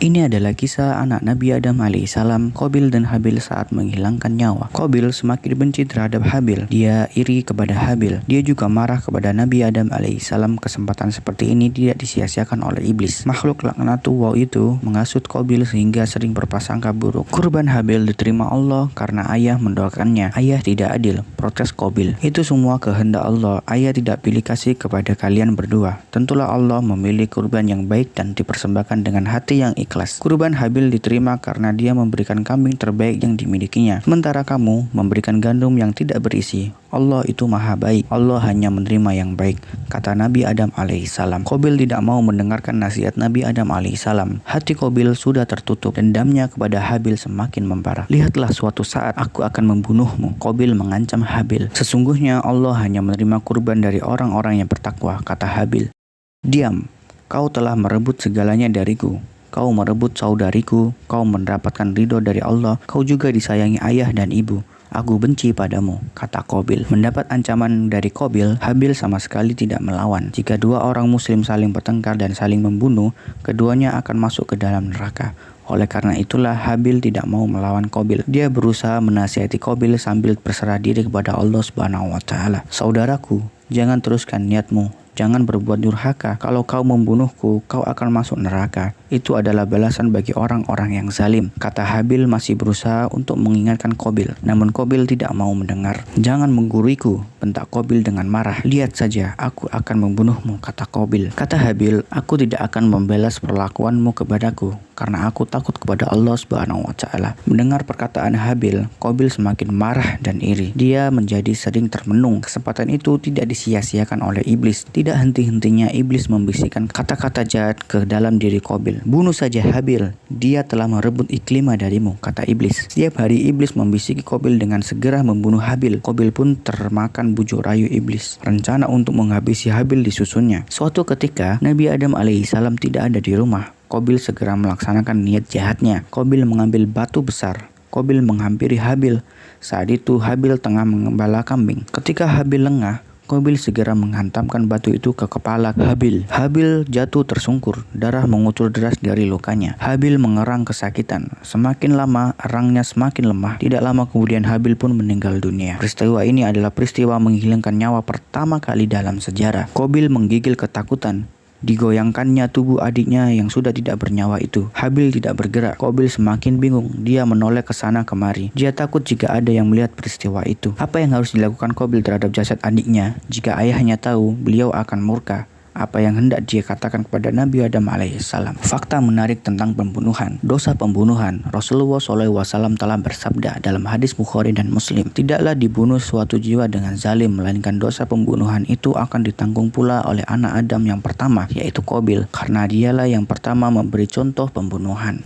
Ini adalah kisah anak Nabi Adam alaihissalam, Qabil dan Habil saat menghilangkan nyawa. Qabil semakin benci terhadap Habil. Dia iri kepada Habil. Dia juga marah kepada Nabi Adam alaihissalam. Kesempatan seperti ini tidak disia-siakan oleh iblis. Makhluk laknatullah itu menghasut Qabil sehingga sering berprasangka buruk. Kurban Habil diterima Allah karena ayah mendoakannya. Ayah tidak adil, protes Qabil. Itu semua kehendak Allah. Ayah tidak pilih kasih kepada kalian berdua. Tentulah Allah memilih kurban yang baik dan dipersembahkan dengan hati yang ikhlas. Kurban Habil diterima karena dia memberikan kambing terbaik yang dimilikinya, sementara kamu memberikan gandum yang tidak berisi. Allah itu maha baik. Allah hanya menerima yang baik, kata Nabi Adam alaihissalam. Qabil tidak mau mendengarkan nasihat Nabi Adam alaihissalam. Hati Qabil sudah tertutup. Dendamnya kepada Habil semakin memparah. Lihatlah, suatu saat aku akan membunuhmu, Qabil mengancam Habil. Sesungguhnya Allah hanya menerima kurban dari orang-orang yang bertakwa, kata Habil. Diam, kau telah merebut segalanya dariku. Kau merebut saudariku, kau mendapatkan ridho dari Allah, kau juga disayangi ayah dan ibu. Aku benci padamu, kata Qabil. Mendapat ancaman dari Qabil, Habil sama sekali tidak melawan. Jika dua orang muslim saling bertengkar dan saling membunuh, keduanya akan masuk ke dalam neraka. Oleh karena itulah Habil tidak mau melawan Qabil. Dia berusaha menasihati Qabil sambil berserah diri kepada Allah Subhanahu wa taala. Saudaraku, jangan teruskan niatmu. Jangan berbuat durhaka. Kalau kau membunuhku, kau akan masuk neraka. Itu adalah balasan bagi orang-orang yang zalim, kata Habil masih berusaha untuk mengingatkan Qabil. Namun Qabil tidak mau mendengar. Jangan menggurui-ku, bentak Qabil dengan marah. Lihat saja, aku akan membunuhmu, kata Qabil. Kata Habil, aku tidak akan membalas perlakuanmu kepadaku karena aku takut kepada Allah Subhanahu wa taala. Mendengar perkataan Habil, Qabil semakin marah dan iri. Dia menjadi sering termenung. Kesempatan itu tidak disia-siakan oleh iblis. Tidak henti-hentinya iblis membisikkan kata-kata jahat ke dalam diri Qabil. Bunuh saja Habil, dia telah merebut Iklimah darimu, kata iblis. Setiap hari iblis membisiki Qabil dengan segera membunuh Habil. Qabil pun termakan bujuk rayu iblis. Rencana untuk menghabisi Habil disusunnya. Suatu ketika Nabi Adam alaihissalam tidak ada di rumah. Qabil segera melaksanakan niat jahatnya. Qabil mengambil batu besar. Qabil menghampiri Habil. Saat itu Habil tengah mengembala kambing. Ketika Habil lengah, Qabil segera menghantamkan batu itu ke kepala Habil. Habil jatuh tersungkur, darah mengucur deras dari lukanya. Habil mengerang kesakitan. Semakin lama, erangnya semakin lemah. Tidak lama kemudian Habil pun meninggal dunia. Peristiwa ini adalah peristiwa menghilangkan nyawa pertama kali dalam sejarah. Qabil menggigil ketakutan. Digoyangkannya tubuh adiknya yang sudah tidak bernyawa itu. Habil tidak bergerak. Qabil semakin bingung. Dia menoleh ke sana kemari. Dia takut jika ada yang melihat peristiwa itu. Apa yang harus dilakukan Qabil terhadap jasad adiknya? Jika ayahnya tahu, beliau akan murka. Apa yang hendak dia katakan kepada Nabi Adam alaihissalam? Fakta menarik tentang pembunuhan. Dosa pembunuhan. Rasulullah SAW telah bersabda dalam hadis Bukhari dan Muslim, tidaklah dibunuh suatu jiwa dengan zalim, melainkan dosa pembunuhan itu akan ditanggung pula oleh anak Adam yang pertama, yaitu Qabil, karena dialah yang pertama memberi contoh pembunuhan.